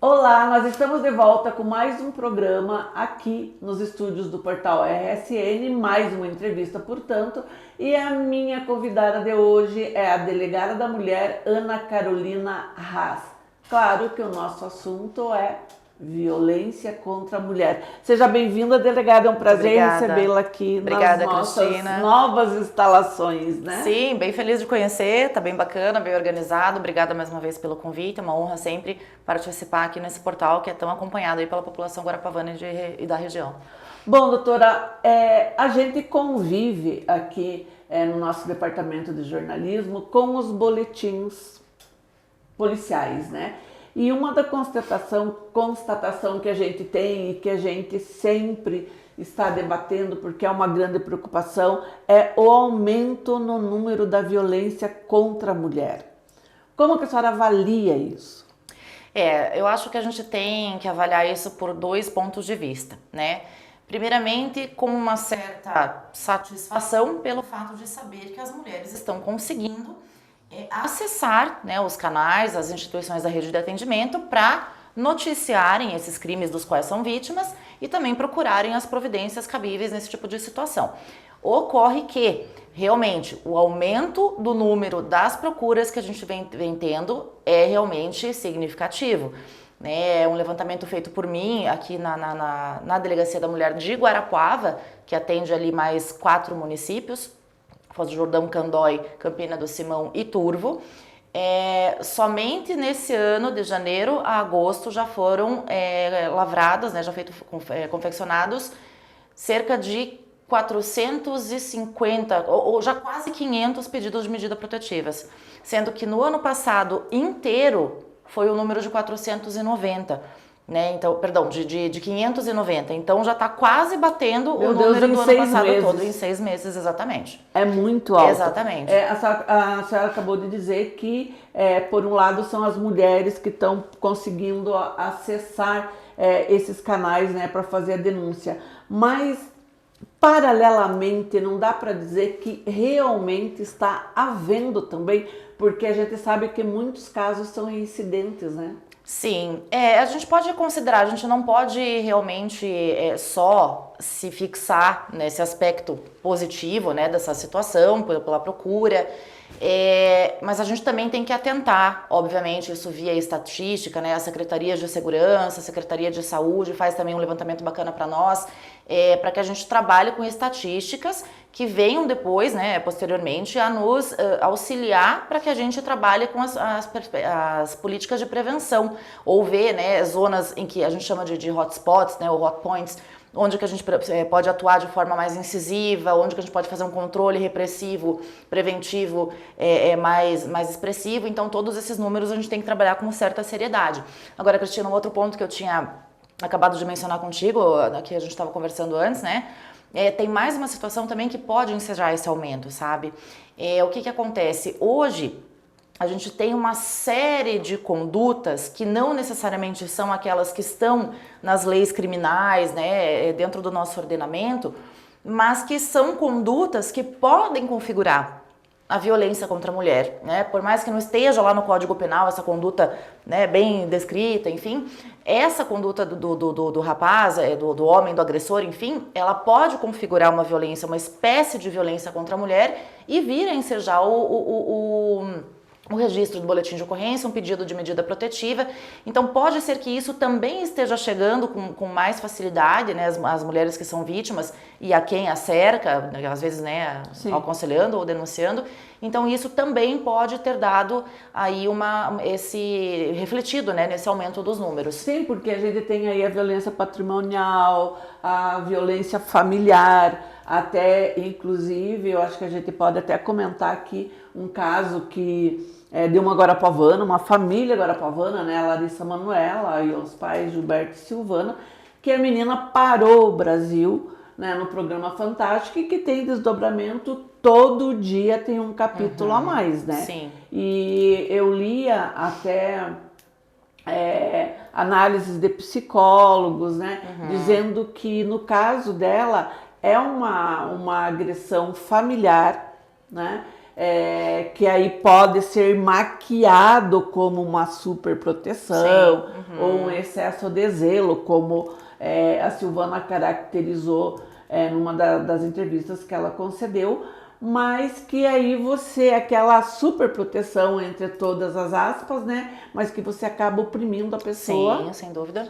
Olá, nós estamos de volta com mais um programa aqui nos estúdios do Portal RSN, mais uma entrevista, portanto, e a minha convidada de hoje é a delegada da mulher, Ana Carolina Haas. Claro que o nosso assunto é violência contra a mulher. Seja bem-vinda, delegada, é um prazer recebê-la aqui nas nossas Cristina. Novas instalações, né? Sim, bem feliz de conhecer, tá bem bacana, bem organizado. Obrigada mais uma vez pelo convite, é uma honra sempre participar aqui nesse portal que é tão acompanhado aí pela população guarapavana e da região. Bom, doutora, a gente convive aqui no nosso departamento de jornalismo com os boletins policiais, né? E uma da constatação que a gente tem e que a gente sempre está debatendo, porque é uma grande preocupação, é o aumento no número da violência contra a mulher. Como que a senhora avalia isso? Eu acho que a gente tem que avaliar isso por dois pontos de vista, né? Primeiramente, com uma certa satisfação pelo fato de saber que as mulheres estão conseguindo acessar, né, os canais, as instituições da rede de atendimento para noticiarem esses crimes dos quais são vítimas e também procurarem as providências cabíveis nesse tipo de situação. Ocorre que, realmente, o aumento do número das procuras que a gente vem tendo é realmente significativo. É um levantamento feito por mim aqui na Delegacia da Mulher de Guarapuava, que atende ali mais 4 municípios, Foz do Jordão, Candói, Campina do Simão e Turvo. Somente nesse ano, de janeiro a agosto, já foram lavradas, né, já confeccionados cerca de 450 ou já quase 500 pedidos de medidas protetivas, sendo que no ano passado inteiro foi o número de 490. Né? Então, perdão, de 590. Então já está quase batendo o número do ano passado todo, em 6 meses, exatamente. É muito alto. Exatamente. A senhora acabou de dizer que, por um lado, são as mulheres que estão conseguindo acessar esses canais, né, para fazer a denúncia. Mas, paralelamente, não dá para dizer que realmente está havendo também, porque a gente sabe que muitos casos são reincidentes, né? Sim, a gente pode considerar, a gente não pode realmente só se fixar nesse aspecto positivo, né, dessa situação, pela procura, mas a gente também tem que atentar, obviamente, isso via estatística, né, a Secretaria de Segurança, a Secretaria de Saúde faz também um levantamento bacana para nós, para que a gente trabalhe com estatísticas que venham depois, né, posteriormente, a nos auxiliar para que a gente trabalhe com as políticas de prevenção, ou ver, né, zonas em que a gente chama de hotspots, né, ou hot points, onde que a gente pode atuar de forma mais incisiva, onde que a gente pode fazer um controle repressivo, preventivo, mais expressivo. Então, todos esses números a gente tem que trabalhar com certa seriedade. Agora, Cristina, um outro ponto que eu tinha acabado de mencionar contigo, que a gente estava conversando antes, né? Tem mais uma situação também que pode ensejar esse aumento, sabe? O que acontece? Hoje, a gente tem uma série de condutas que não necessariamente são aquelas que estão nas leis criminais, né, dentro do nosso ordenamento, mas que são condutas que podem configurar a violência contra a mulher, né? Por mais que não esteja lá no Código Penal essa conduta, né, bem descrita, enfim, essa conduta do rapaz, do homem, do agressor, enfim, ela pode configurar uma violência, uma espécie de violência contra a mulher e vir a ensejar o registro do boletim de ocorrência, um pedido de medida protetiva. Então pode ser que isso também esteja chegando com mais facilidade, né, as mulheres que são vítimas e a quem a cerca, às vezes, né, aconselhando ou denunciando. Então isso também pode ter dado aí esse refletido, né, nesse aumento dos números. Sim, porque a gente tem aí a violência patrimonial, a violência familiar, até inclusive eu acho que a gente pode até comentar aqui um caso que de uma guarapavana, uma família guarapavana, né, a Larissa Manuela e os pais Gilberto e Silvana, que a menina parou o Brasil, né, no programa Fantástico, e que tem desdobramento, todo dia tem um capítulo a mais, né? Sim. E eu lia até análises de psicólogos, né, dizendo que no caso dela é uma agressão familiar, né? que aí pode ser maquiado como uma superproteção ou um excesso de zelo, como a Silvana caracterizou numa das entrevistas que ela concedeu, mas que aí aquela superproteção entre todas as aspas, né? Mas que você acaba oprimindo a pessoa. Sim, sem dúvida.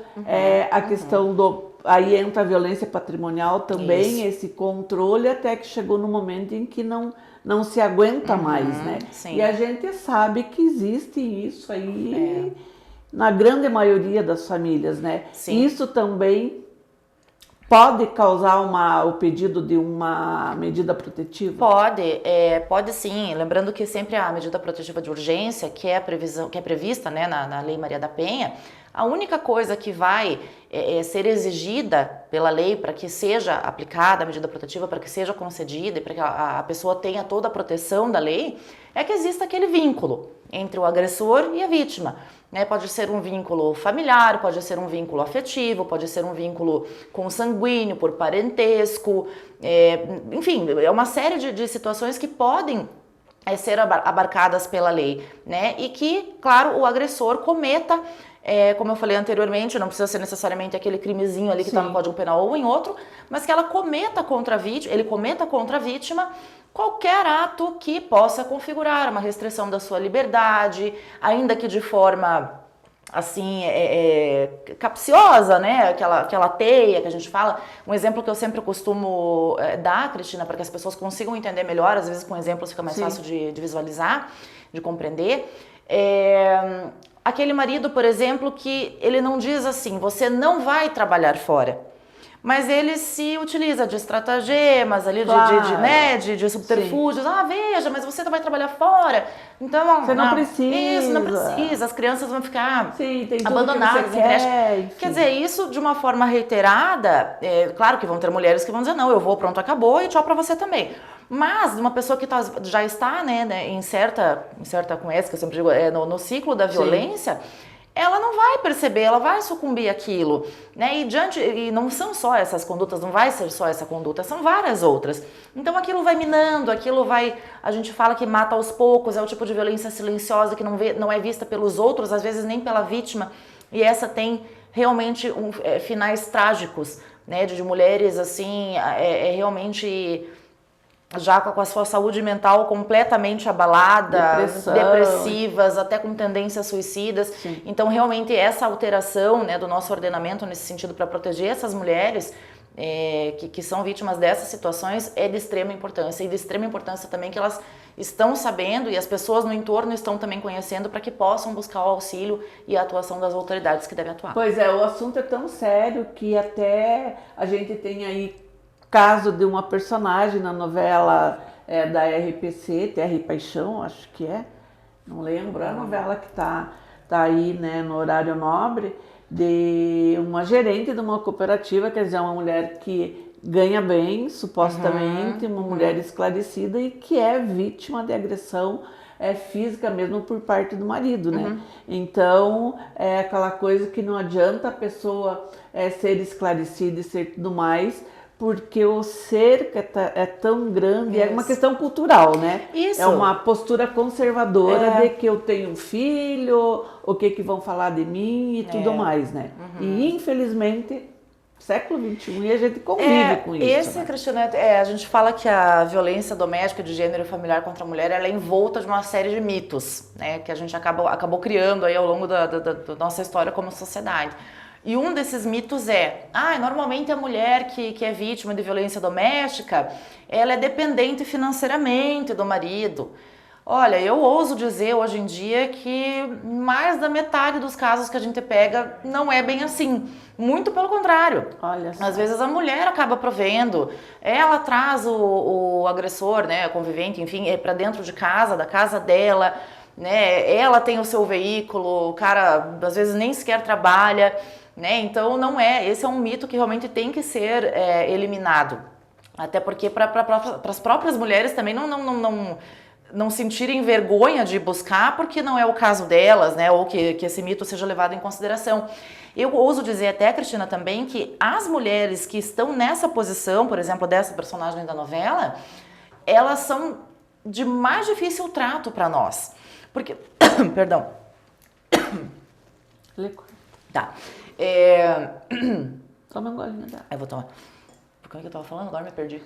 A questão aí entra a violência patrimonial também, esse controle, até que chegou no momento em que não se aguenta mais, né? Sim. E a gente sabe que existe isso aí na grande maioria das famílias, né? Sim. Isso também pode causar o pedido de uma medida protetiva? Pode sim. Lembrando que sempre a medida protetiva de urgência, que é prevista, né, na Lei Maria da Penha, a única coisa que vai ser exigida pela lei para que seja aplicada a medida protetiva, para que seja concedida e para que a pessoa tenha toda a proteção da lei, é que exista aquele vínculo entre o agressor e a vítima. Né? Pode ser um vínculo familiar, pode ser um vínculo afetivo, pode ser um vínculo consanguíneo, por parentesco, enfim, é uma série de situações que podem ser abarcadas pela lei, né? E que, claro, o agressor cometa, como eu falei anteriormente, não precisa ser necessariamente aquele crimezinho ali que está no Código Penal ou em outro, mas que ele cometa contra a vítima qualquer ato que possa configurar uma restrição da sua liberdade, ainda que de forma assim, capciosa, né? Aquela teia que a gente fala. Um exemplo que eu sempre costumo dar, Cristina, para que as pessoas consigam entender melhor, às vezes com exemplos fica mais fácil de visualizar, de compreender. Aquele marido, por exemplo, que ele não diz assim, você não vai trabalhar fora. Mas ele se utiliza de estratagemas ali, de subterfúgios. Ah, veja, mas você vai trabalhar fora. Então, você não precisa. Isso, não precisa. As crianças vão ficar abandonadas em creche. Quer dizer, isso de uma forma reiterada, claro que vão ter mulheres que vão dizer, não, eu vou, pronto, acabou e tchau pra você também. Mas uma pessoa que já está, né, em certa, com essa que eu sempre digo, no ciclo da violência, ela não vai perceber, ela vai sucumbir àquilo, né? E não são só essas condutas, não vai ser só essa conduta, são várias outras. Então aquilo vai minando, a gente fala que mata aos poucos, é o tipo de violência silenciosa que não é vista pelos outros, às vezes nem pela vítima, e essa tem realmente finais trágicos, né? De mulheres assim, realmente já com a sua saúde mental completamente abalada, depressivas, até com tendências suicidas. Sim. Então, realmente, essa alteração, né, do nosso ordenamento nesse sentido para proteger essas mulheres que são vítimas dessas situações é de extrema importância. E de extrema importância também que elas estão sabendo e as pessoas no entorno estão também conhecendo para que possam buscar o auxílio e a atuação das autoridades que devem atuar. Pois é, o assunto é tão sério que até a gente tem aí caso de uma personagem na novela da RPC, Terra e Paixão, acho que não lembro, é a novela que tá aí, né, no horário nobre, de uma gerente de uma cooperativa, quer dizer, uma mulher que ganha bem, supostamente, uma mulher esclarecida e que é vítima de agressão física mesmo por parte do marido, né? Então, é aquela coisa que não adianta a pessoa ser esclarecida e ser tudo mais, porque o cerco é tão grande, é uma questão cultural, né? Isso. É uma postura conservadora de que eu tenho um filho, o que vão falar de mim e tudo mais, né? E infelizmente, século XXI, e a gente convive com isso. Cristina, a gente fala que a violência doméstica de gênero e familiar contra a mulher, ela é envolta de uma série de mitos, né? Que a gente acabou criando aí ao longo da nossa história como sociedade. E um desses mitos normalmente a mulher que é vítima de violência doméstica, ela é dependente financeiramente do marido. Olha, eu ouso dizer hoje em dia que mais da metade dos casos que a gente pega não é bem assim. Muito pelo contrário. Olha só. Às vezes a mulher acaba provendo, ela traz o agressor, né, o convivente, enfim, para dentro de casa, da casa dela, né? Ela tem o seu veículo, o cara às vezes nem sequer trabalha. Né? Então esse é um mito que realmente tem que ser eliminado, até porque para as próprias mulheres também não sentirem vergonha de buscar, porque não é o caso delas, né? Ou que esse mito seja levado em consideração. Eu ouso dizer até, Cristina, também que as mulheres que estão nessa posição, por exemplo, dessa personagem da novela, elas são de mais difícil trato para nós. Porque, perdão. Tá. Toma um golinho dela. Eu vou tomar. Como é que eu tava falando? Agora me perdi.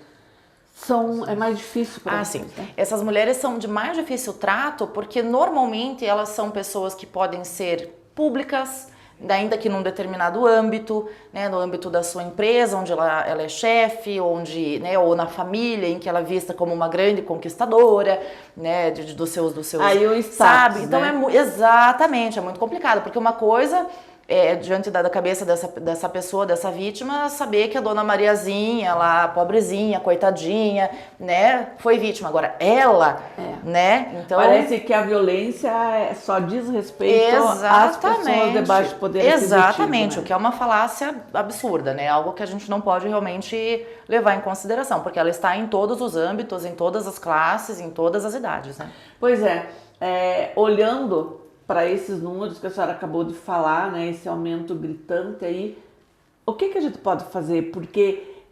É mais difícil para vocês, sim. Né? Essas mulheres são de mais difícil trato porque normalmente elas são pessoas que podem ser públicas, ainda que num determinado âmbito, né, no âmbito da sua empresa, onde ela é chefe, onde, né, ou na família, em que ela é vista como uma grande conquistadora, né, dos seus aí o status, sabe? Então né? Exatamente, é muito complicado, porque uma coisa diante da cabeça dessa pessoa, dessa vítima, saber que a dona Mariazinha, lá, pobrezinha, coitadinha, né, foi vítima. Agora, ela, né, então... Parece que a violência só diz respeito às pessoas de baixo poder aquisitivo. Exatamente, né? O que é uma falácia absurda, né, algo que a gente não pode realmente levar em consideração, porque ela está em todos os âmbitos, em todas as classes, em todas as idades, né. Pois olhando para esses números que a senhora acabou de falar, né, esse aumento gritante aí, o que a gente pode fazer? Porque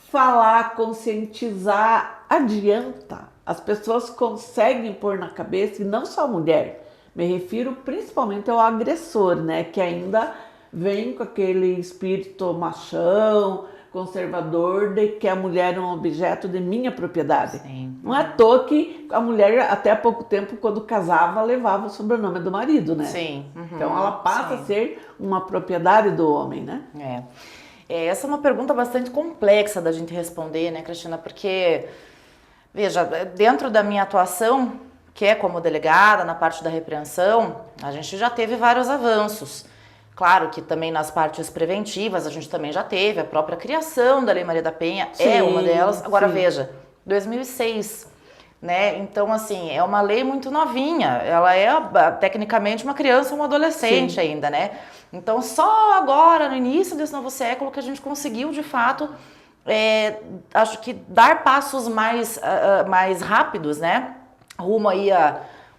falar, conscientizar adianta. As pessoas conseguem pôr na cabeça, e não só a mulher, me refiro principalmente ao agressor, né, que ainda vem com aquele espírito machão, conservador, de que a mulher é um objeto de minha propriedade. Sim. Não é à toa que a mulher, até há pouco tempo, quando casava, levava o sobrenome do marido, né? Sim. Então ela passa a ser uma propriedade do homem, né? Essa é uma pergunta bastante complexa da gente responder, né, Cristina? Porque, veja, dentro da minha atuação, que é como delegada, na parte da repreensão, a gente já teve vários avanços. Claro que também nas partes preventivas a gente também já teve, a própria criação da Lei Maria da Penha é uma delas. Agora veja, 2006, né? Então assim, é uma lei muito novinha, ela é tecnicamente uma criança ou um adolescente ainda, né? Então só agora, no início desse novo século, que a gente conseguiu de fato, acho que dar passos mais rápidos, né? Rumo aí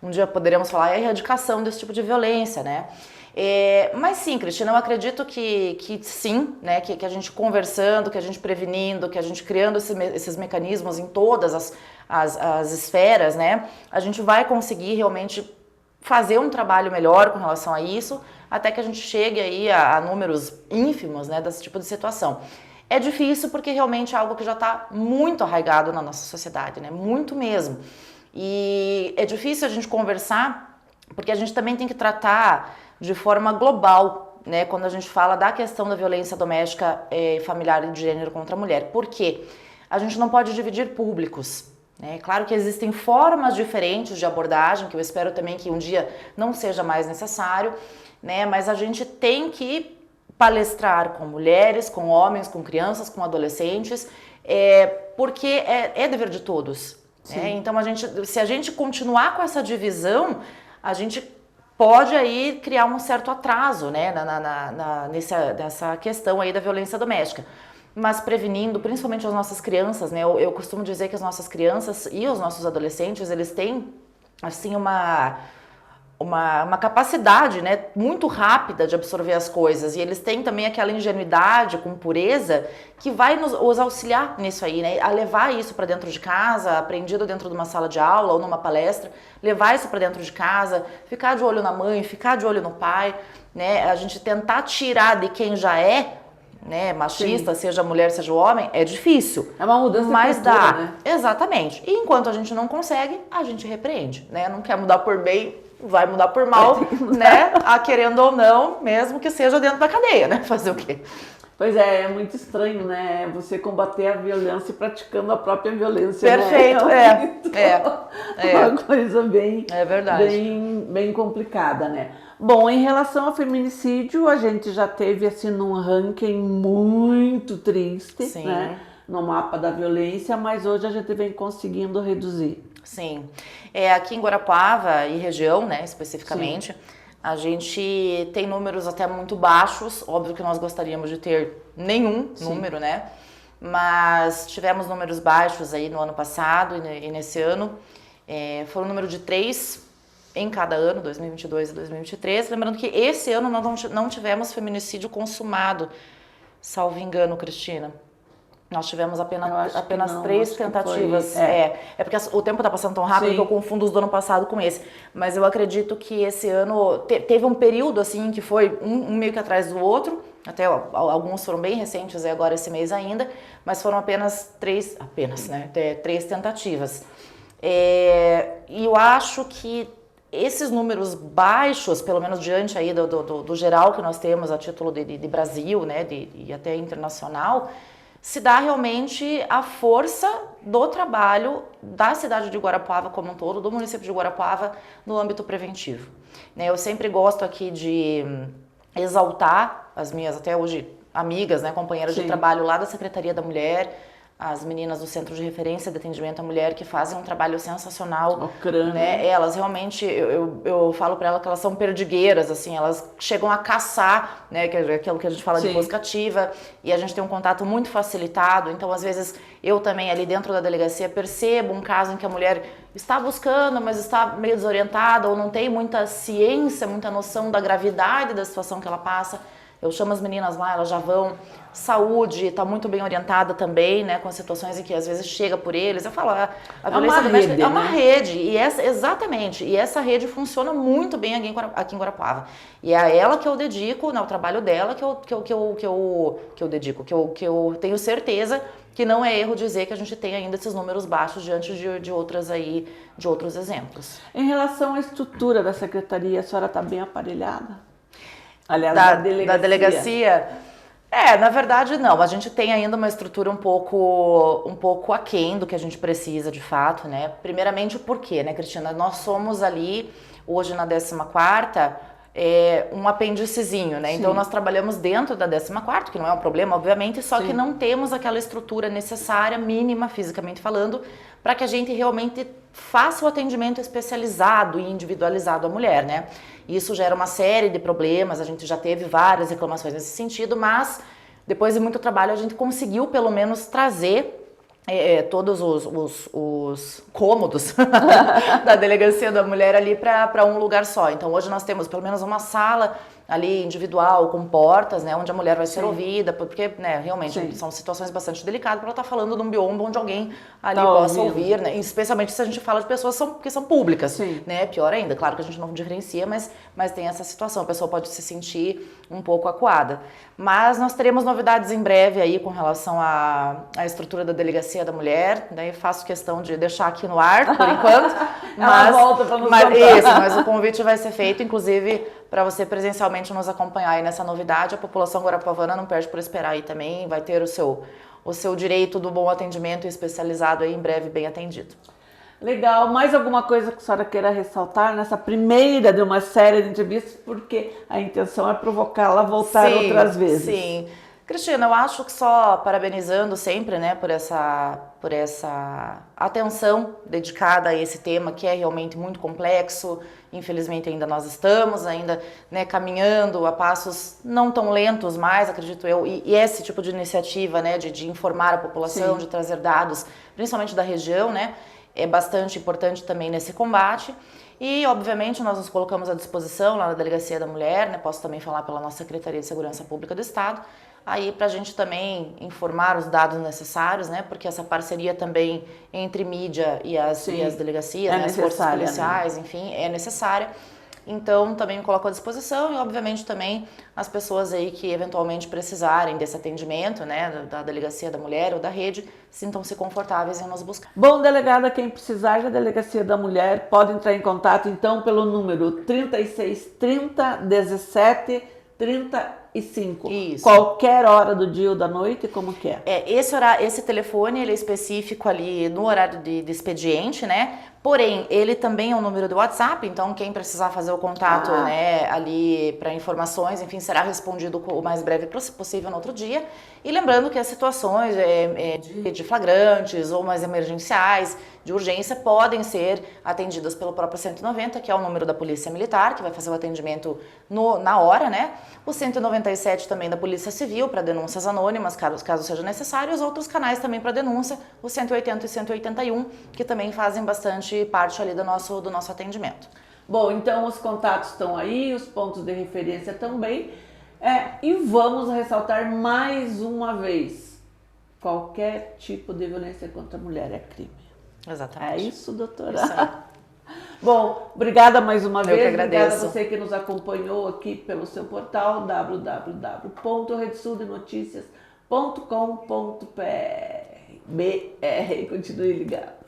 um dia poderemos falar, a erradicação desse tipo de violência, né? Mas sim, Cristina, eu acredito que sim, né, que a gente conversando, que a gente prevenindo, que a gente criando esses mecanismos em todas as esferas, né, a gente vai conseguir realmente fazer um trabalho melhor com relação a isso, até que a gente chegue aí a números ínfimos, né, desse tipo de situação. É difícil porque realmente é algo que já está muito arraigado na nossa sociedade, né, muito mesmo. E é difícil a gente conversar porque a gente também tem que tratar de forma global, né, quando a gente fala da questão da violência doméstica familiar e de gênero contra a mulher. Por quê? A gente não pode dividir públicos. Né? Claro que existem formas diferentes de abordagem, que eu espero também que um dia não seja mais necessário, né, mas a gente tem que palestrar com mulheres, com homens, com crianças, com adolescentes, porque é dever de todos. Né? Então, se a gente continuar com essa divisão, a gente pode aí criar um certo atraso, né, nessa questão aí da violência doméstica. Mas prevenindo, principalmente as nossas crianças, né, eu costumo dizer que as nossas crianças e os nossos adolescentes, eles têm, assim, uma capacidade, né, muito rápida de absorver as coisas, e eles têm também aquela ingenuidade com pureza que vai os auxiliar nisso aí, né, a levar isso para dentro de casa, aprendido dentro de uma sala de aula ou numa palestra, levar isso para dentro de casa, ficar de olho na mãe, ficar de olho no pai, né, a gente tentar tirar de quem já é, né, machista, seja mulher, seja homem, é difícil. É uma mudança mas de cultura, dá, né? Exatamente. E enquanto a gente não consegue, a gente repreende, né, não quer mudar por bem, vai mudar por mal, né? Querendo ou não, mesmo que seja dentro da cadeia, né? Fazer o quê? Pois é muito estranho, né? Você combater a violência praticando a própria violência. Perfeito, né? Uma coisa bem, verdade. bem complicada, né? Bom, em relação ao feminicídio, a gente já teve assim num ranking muito triste, Sim. né? No mapa da violência, mas hoje a gente vem conseguindo reduzir. Sim. Aqui em Guarapuava e região, né, especificamente, a gente tem números até muito baixos. Óbvio que nós gostaríamos de ter nenhum número, né? Mas tivemos números baixos aí no ano passado e nesse ano. Foi um número de 3 em cada ano, 2022 e 2023. Lembrando que esse ano nós não tivemos feminicídio consumado, salvo engano, Cristina. Nós tivemos Eu apenas, acho que apenas não, 3 acho que tentativas. foi- é. É porque o tempo está passando tão rápido Sim. que eu confundo os do ano passado com esse. Mas eu acredito que esse ano teve um período assim que foi um meio que atrás do outro. Até alguns foram bem recentes, agora esse mês ainda, mas foram apenas 3, né? 3 tentativas. E eu acho que esses números baixos, pelo menos diante aí do geral que nós temos a título de Brasil, né, e até internacional, se dá realmente a força do trabalho da cidade de Guarapuava como um todo, do município de Guarapuava no âmbito preventivo. Né, eu sempre gosto aqui de exaltar as minhas, até hoje, amigas, né, companheiras de Sim. trabalho lá da Secretaria da Mulher, as meninas do Centro de Referência de Atendimento à Mulher, que fazem um trabalho sensacional, né? Elas realmente, eu falo para elas que elas são perdigueiras, assim, elas chegam a caçar, né? Que é aquilo que a gente fala de Sim. busca ativa, e a gente tem um contato muito facilitado, então às vezes eu também ali dentro da delegacia percebo um caso em que a mulher está buscando, mas está meio desorientada, ou não tem muita ciência, muita noção da gravidade da situação que ela passa. Eu chamo as meninas lá, elas já vão. Saúde está muito bem orientada também, né, com as situações em que às vezes chega por eles. Eu falo, a violência doméstica é uma rede, e exatamente, e essa rede funciona muito bem aqui em Guarapuava. E é a ela que eu dedico, ao trabalho dela que eu dedico, que eu tenho certeza que não é erro dizer que a gente tem ainda esses números baixos diante de outros exemplos. Em relação à estrutura da secretaria, a senhora está bem aparelhada? Aliás, Da delegacia? Na verdade não, a gente tem ainda uma estrutura um pouco aquém do que a gente precisa de fato, né? Primeiramente por quê, né, Cristina? Nós somos ali, hoje na 14ª, um apêndicezinho, né? Sim. Então nós trabalhamos dentro da 14ª, que não é um problema, obviamente, só Sim. que não temos aquela estrutura necessária, mínima, fisicamente falando, para que a gente realmente faça o atendimento especializado e individualizado à mulher, né? Isso gera uma série de problemas, a gente já teve várias reclamações nesse sentido, mas depois de muito trabalho a gente conseguiu pelo menos trazer todos os cômodos da Delegacia da Mulher ali para um lugar só. Então hoje nós temos pelo menos uma sala ali individual, com portas, né, onde a mulher vai ser ouvida, porque, né, realmente Sim. são situações bastante delicadas para ela estar falando num biombo onde alguém ali possa ouvir, né, especialmente se a gente fala de pessoas que são públicas, Sim. né, pior ainda, claro que a gente não diferencia, mas tem essa situação, a pessoa pode se sentir um pouco acuada. Mas nós teremos novidades em breve aí com relação à estrutura da Delegacia da Mulher, daí faço questão de deixar aqui no ar, por enquanto, Ela volta para nos mas o convite vai ser feito, inclusive, para você presencialmente nos acompanhar aí nessa novidade. A população guarapuavana não perde por esperar aí também, vai ter o seu direito do bom atendimento especializado aí em breve bem atendido. Legal. Mais alguma coisa que a senhora queira ressaltar nessa primeira de uma série de entrevistas, porque a intenção é provocá-la a voltar outras vezes. Sim. Cristina, eu acho que só parabenizando sempre, né, por essa atenção dedicada a esse tema que é realmente muito complexo. Infelizmente ainda nós estamos né, caminhando a passos não tão lentos mais, acredito eu, e esse tipo de iniciativa, né, de informar a população, Sim. de trazer dados, principalmente da região, né, é bastante importante também nesse combate. E, obviamente, nós nos colocamos à disposição lá na Delegacia da Mulher, né, posso também falar pela nossa Secretaria de Segurança Pública do Estado, aí para a gente também informar os dados necessários, né, porque essa parceria também entre mídia e as delegacias, né, as forças policiais, enfim, é necessária. Então, também me coloco à disposição e, obviamente, também as pessoas aí que eventualmente precisarem desse atendimento, né, da Delegacia da Mulher ou da rede, sintam-se confortáveis em nos buscar. Bom, delegada, quem precisar da Delegacia da Mulher pode entrar em contato, então, pelo número 36 30 17 35. Isso. Qualquer hora do dia ou da noite, como que é? Esse telefone, ele é específico ali no horário de expediente, né? Porém, ele também é um número do WhatsApp, então quem precisar fazer o contato, né, ali para informações, enfim, será respondido o mais breve possível no outro dia. E lembrando que as situações de flagrantes ou mais emergenciais, de urgência, podem ser atendidas pelo próprio 190, que é o número da Polícia Militar, que vai fazer o atendimento na hora, né? O 197 também da Polícia Civil, para denúncias anônimas, caso seja necessário, e os outros canais também para denúncia, o 180 e 181, que também fazem bastante parte ali do nosso atendimento. Bom, então os contatos estão aí, os pontos de referência também, e vamos ressaltar mais uma vez, qualquer tipo de violência contra a mulher é crime. Exatamente. É isso, doutora? Isso aí. Bom, obrigada mais uma vez. que agradeço. Obrigada a você que nos acompanhou aqui pelo seu portal www.redesuddenoticias.com.br. Continue ligado.